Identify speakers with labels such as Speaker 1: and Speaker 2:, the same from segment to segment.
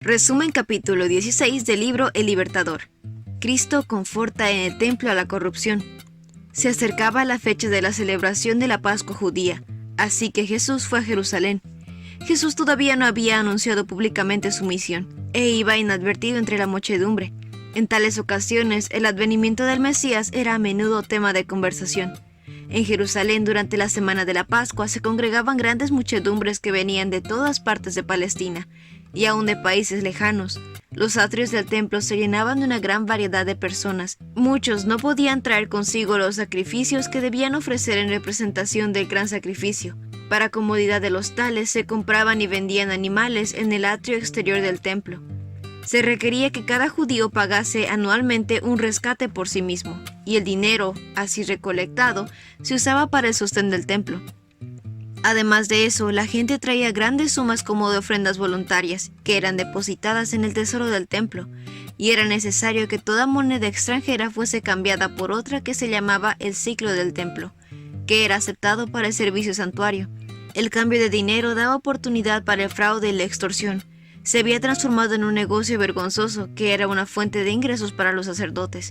Speaker 1: Resumen capítulo 16 del libro El Libertador. Cristo conforta en el templo a la corrupción. Se acercaba la fecha de la celebración de la Pascua judía, así que Jesús fue a Jerusalén. Jesús todavía no había anunciado públicamente su misión, e iba inadvertido entre la muchedumbre. En tales ocasiones, el advenimiento del Mesías era a menudo tema de conversación. En Jerusalén, durante la semana de la Pascua, se congregaban grandes muchedumbres que venían de todas partes de Palestina, y aún de países lejanos. Los atrios del templo se llenaban de una gran variedad de personas. Muchos no podían traer consigo los sacrificios que debían ofrecer en representación del gran sacrificio. Para comodidad de los tales, se compraban y vendían animales en el atrio exterior del templo. Se requería que cada judío pagase anualmente un rescate por sí mismo, y el dinero, así recolectado, se usaba para el sostén del templo. Además de eso, la gente traía grandes sumas como de ofrendas voluntarias, que eran depositadas en el tesoro del templo, y era necesario que toda moneda extranjera fuese cambiada por otra que se llamaba el siclo del templo, que era aceptado para el servicio santuario. El cambio de dinero daba oportunidad para el fraude y la extorsión. Se había transformado en un negocio vergonzoso que era una fuente de ingresos para los sacerdotes.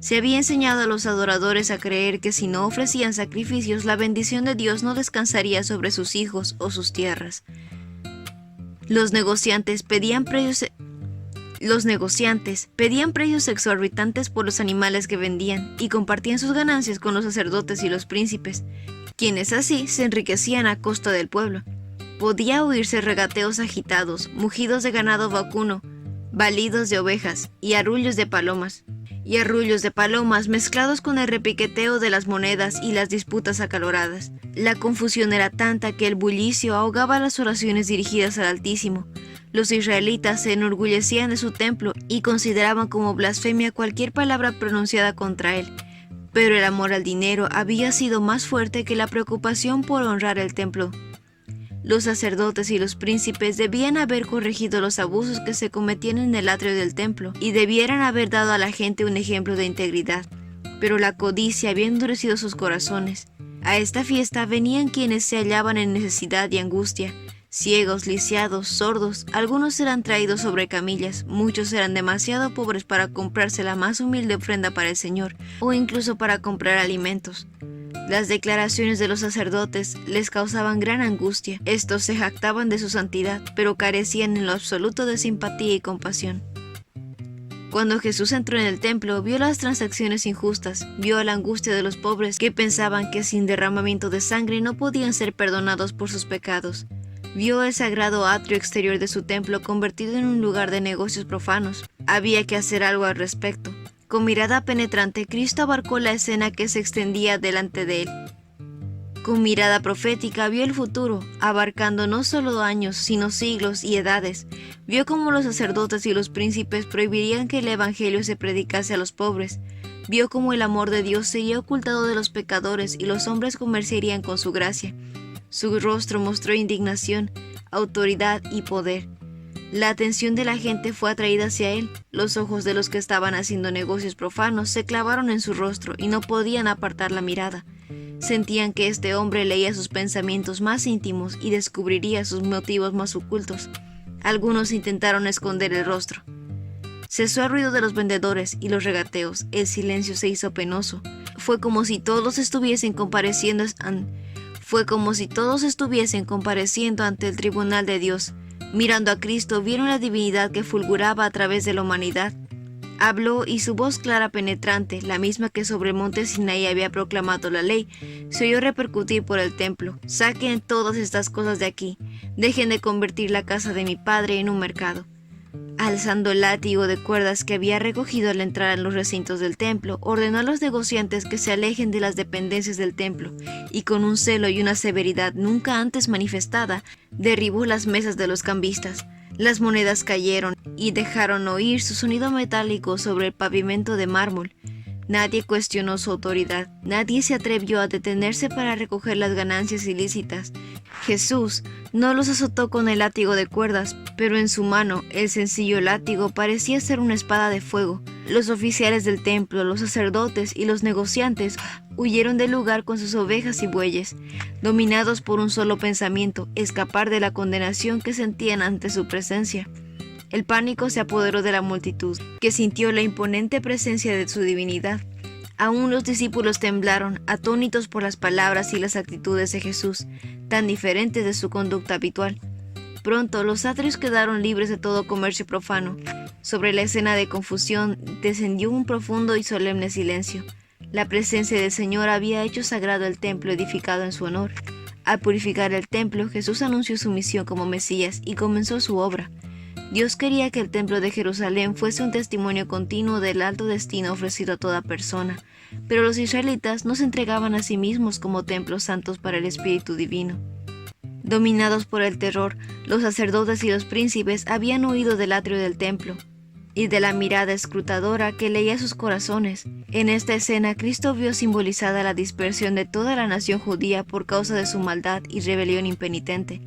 Speaker 1: Se había enseñado a los adoradores a creer que si no ofrecían sacrificios, la bendición de Dios no descansaría sobre sus hijos o sus tierras. Los negociantes pedían precios exorbitantes por los animales que vendían y compartían sus ganancias con los sacerdotes y los príncipes, quienes así se enriquecían a costa del pueblo. Podía oírse regateos agitados, mugidos de ganado vacuno, balidos de ovejas y arrullos de palomas mezclados con el repiqueteo de las monedas y las disputas acaloradas. La confusión era tanta que el bullicio ahogaba las oraciones dirigidas al Altísimo. Los israelitas se enorgullecían de su templo y consideraban como blasfemia cualquier palabra pronunciada contra él. Pero el amor al dinero había sido más fuerte que la preocupación por honrar el templo. Los sacerdotes y los príncipes debían haber corregido los abusos que se cometían en el atrio del templo y debieran haber dado a la gente un ejemplo de integridad. Pero la codicia había endurecido sus corazones. A esta fiesta venían quienes se hallaban en necesidad y angustia, ciegos, lisiados, sordos. Algunos eran traídos sobre camillas, muchos eran demasiado pobres para comprarse la más humilde ofrenda para el Señor, o incluso para comprar alimentos. Las declaraciones de los sacerdotes les causaban gran angustia. Estos se jactaban de su santidad, pero carecían en lo absoluto de simpatía y compasión. Cuando Jesús entró en el templo, vio las transacciones injustas, vio la angustia de los pobres que pensaban que sin derramamiento de sangre no podían ser perdonados por sus pecados. Vio el sagrado atrio exterior de su templo convertido en un lugar de negocios profanos. Había que hacer algo al respecto. Con mirada penetrante, Cristo abarcó la escena que se extendía delante de él. Con mirada profética vio el futuro, abarcando no solo años, sino siglos y edades. Vio cómo los sacerdotes y los príncipes prohibirían que el evangelio se predicase a los pobres. Vio cómo el amor de Dios sería ocultado de los pecadores y los hombres comerciarían con su gracia. Su rostro mostró indignación, autoridad y poder. La atención de la gente fue atraída hacia él. Los ojos de los que estaban haciendo negocios profanos se clavaron en su rostro y no podían apartar la mirada. Sentían que este hombre leía sus pensamientos más íntimos y descubriría sus motivos más ocultos. Algunos intentaron esconder el rostro. Cesó el ruido de los vendedores y los regateos. El silencio se hizo penoso. Fue como si todos estuviesen compareciendo ante el tribunal de Dios. Mirando a Cristo, vieron la divinidad que fulguraba a través de la humanidad. Habló y su voz clara penetrante, la misma que sobre el monte Sinaí había proclamado la ley, se oyó repercutir por el templo. Saquen todas estas cosas de aquí, dejen de convertir la casa de mi padre en un mercado. Alzando el látigo de cuerdas que había recogido al entrar en los recintos del templo, ordenó a los negociantes que se alejen de las dependencias del templo, y con un celo y una severidad nunca antes manifestada, derribó las mesas de los cambistas. Las monedas cayeron y dejaron oír su sonido metálico sobre el pavimento de mármol. Nadie cuestionó su autoridad, nadie se atrevió a detenerse para recoger las ganancias ilícitas. Jesús no los azotó con el látigo de cuerdas, pero en su mano el sencillo látigo parecía ser una espada de fuego. Los oficiales del templo, los sacerdotes y los negociantes huyeron del lugar con sus ovejas y bueyes, dominados por un solo pensamiento: escapar de la condenación que sentían ante su presencia. El pánico se apoderó de la multitud, que sintió la imponente presencia de su divinidad. Aún los discípulos temblaron, atónitos por las palabras y las actitudes de Jesús, tan diferentes de su conducta habitual. Pronto los atrios quedaron libres de todo comercio profano. Sobre la escena de confusión descendió un profundo y solemne silencio. La presencia del Señor había hecho sagrado el templo edificado en su honor. Al purificar el templo, Jesús anunció su misión como Mesías y comenzó su obra. Dios quería que el templo de Jerusalén fuese un testimonio continuo del alto destino ofrecido a toda persona, pero los israelitas no se entregaban a sí mismos como templos santos para el Espíritu Divino. Dominados por el terror, los sacerdotes y los príncipes habían huido del atrio del templo y de la mirada escrutadora que leía sus corazones. En esta escena, Cristo vio simbolizada la dispersión de toda la nación judía por causa de su maldad y rebelión impenitente.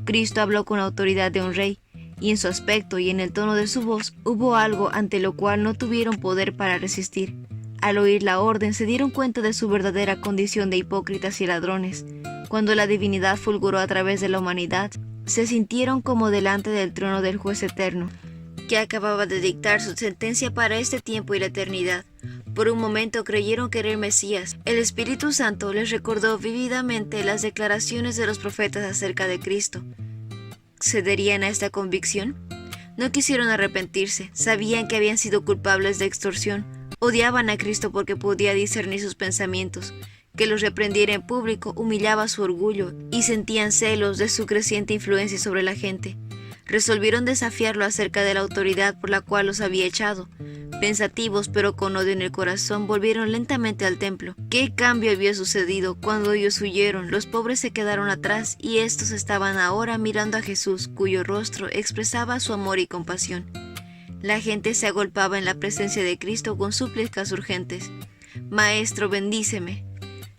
Speaker 1: Cristo habló con la autoridad de un rey, y en su aspecto y en el tono de su voz hubo algo ante lo cual no tuvieron poder para resistir. Al oír la orden se dieron cuenta de su verdadera condición de hipócritas y ladrones. Cuando la divinidad fulguró a través de la humanidad, se sintieron como delante del trono del juez eterno, que acababa de dictar su sentencia para este tiempo y la eternidad. Por un momento creyeron que era el Mesías. El Espíritu Santo les recordó vívidamente las declaraciones de los profetas acerca de Cristo. ¿Cederían a esta convicción? No quisieron arrepentirse, sabían que habían sido culpables de extorsión, odiaban a Cristo porque podía discernir sus pensamientos. Que los reprendiera en público humillaba su orgullo y sentían celos de su creciente influencia sobre la gente. Resolvieron desafiarlo acerca de la autoridad por la cual los había echado. Pensativos pero con odio en el corazón, volvieron lentamente al templo. ¿Qué cambio había sucedido? Cuando ellos huyeron, los pobres se quedaron atrás y estos estaban ahora mirando a Jesús, cuyo rostro expresaba su amor y compasión. La gente se agolpaba en la presencia de Cristo con súplicas urgentes. «Maestro, bendíceme».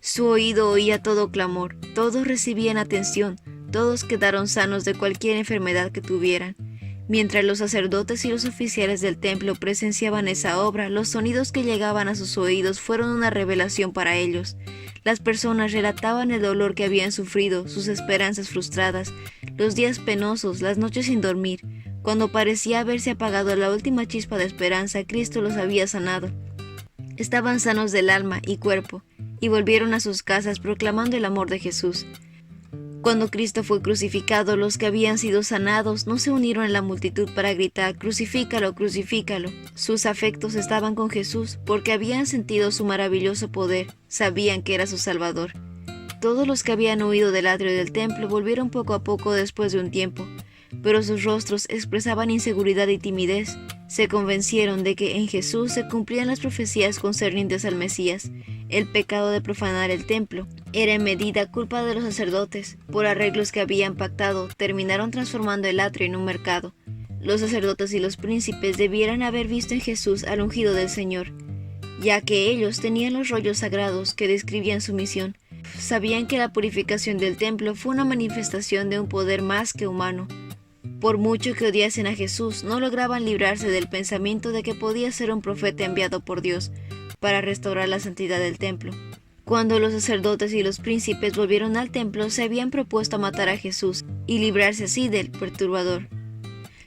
Speaker 1: Su oído oía todo clamor, todos recibían atención, todos quedaron sanos de cualquier enfermedad que tuvieran. Mientras los sacerdotes y los oficiales del templo presenciaban esa obra, los sonidos que llegaban a sus oídos fueron una revelación para ellos. Las personas relataban el dolor que habían sufrido, sus esperanzas frustradas, los días penosos, las noches sin dormir. Cuando parecía haberse apagado la última chispa de esperanza, Cristo los había sanado. Estaban sanos del alma y cuerpo, y volvieron a sus casas proclamando el amor de Jesús. Cuando Cristo fue crucificado, los que habían sido sanados no se unieron en la multitud para gritar «Crucifícalo, crucifícalo». Sus afectos estaban con Jesús porque habían sentido su maravilloso poder, sabían que era su Salvador. Todos los que habían huido del atrio del templo volvieron poco a poco después de un tiempo, pero sus rostros expresaban inseguridad y timidez. Se convencieron de que en Jesús se cumplían las profecías concernientes al Mesías. El pecado de profanar el templo era en medida culpa de los sacerdotes. Por arreglos que habían pactado, terminaron transformando el atrio en un mercado. Los sacerdotes y los príncipes debieran haber visto en Jesús al ungido del Señor, ya que ellos tenían los rollos sagrados que describían su misión. Sabían que la purificación del templo fue una manifestación de un poder más que humano. Por mucho que odiasen a Jesús, no lograban librarse del pensamiento de que podía ser un profeta enviado por Dios para restaurar la santidad del templo. Cuando los sacerdotes y los príncipes volvieron al templo, se habían propuesto matar a Jesús y librarse así del perturbador.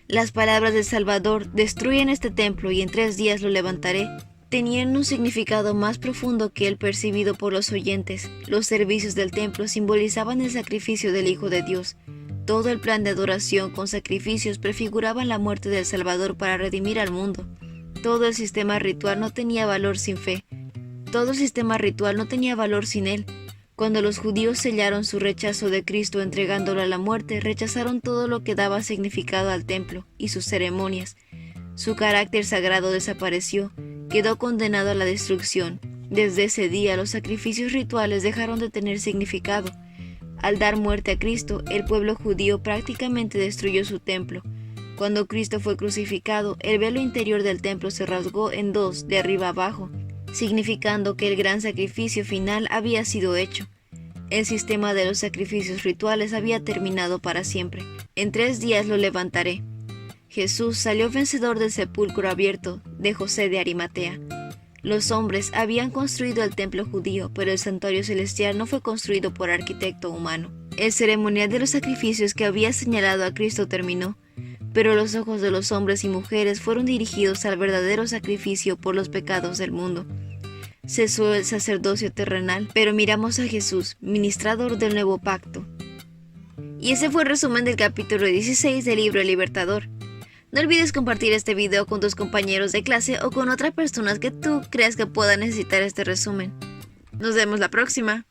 Speaker 1: Las palabras del Salvador, «Destruyan este templo y en 3 días lo levantaré», tenían un significado más profundo que el percibido por los oyentes. Los servicios del templo simbolizaban el sacrificio del Hijo de Dios. Todo el plan de adoración con sacrificios prefiguraba la muerte del Salvador para redimir al mundo. Todo el sistema ritual no tenía valor sin fe. Todo el sistema ritual no tenía valor sin él. Cuando los judíos sellaron su rechazo de Cristo entregándolo a la muerte, rechazaron todo lo que daba significado al templo y sus ceremonias. Su carácter sagrado desapareció, quedó condenado a la destrucción. Desde ese día los sacrificios rituales dejaron de tener significado. Al dar muerte a Cristo, el pueblo judío prácticamente destruyó su templo. Cuando Cristo fue crucificado, el velo interior del templo se rasgó en 2 de arriba abajo, significando que el gran sacrificio final había sido hecho. El sistema de los sacrificios rituales había terminado para siempre. En 3 días lo levantaré. Jesús salió vencedor del sepulcro abierto de José de Arimatea. Los hombres habían construido el templo judío, pero el santuario celestial no fue construido por arquitecto humano. El ceremonial de los sacrificios que había señalado a Cristo terminó, pero los ojos de los hombres y mujeres fueron dirigidos al verdadero sacrificio por los pecados del mundo. Cesó el sacerdocio terrenal, pero miramos a Jesús, ministrador del nuevo pacto. Y ese fue el resumen del capítulo 16 del libro El Libertador. No olvides compartir este video con tus compañeros de clase o con otras personas que tú creas que puedan necesitar este resumen. Nos vemos la próxima.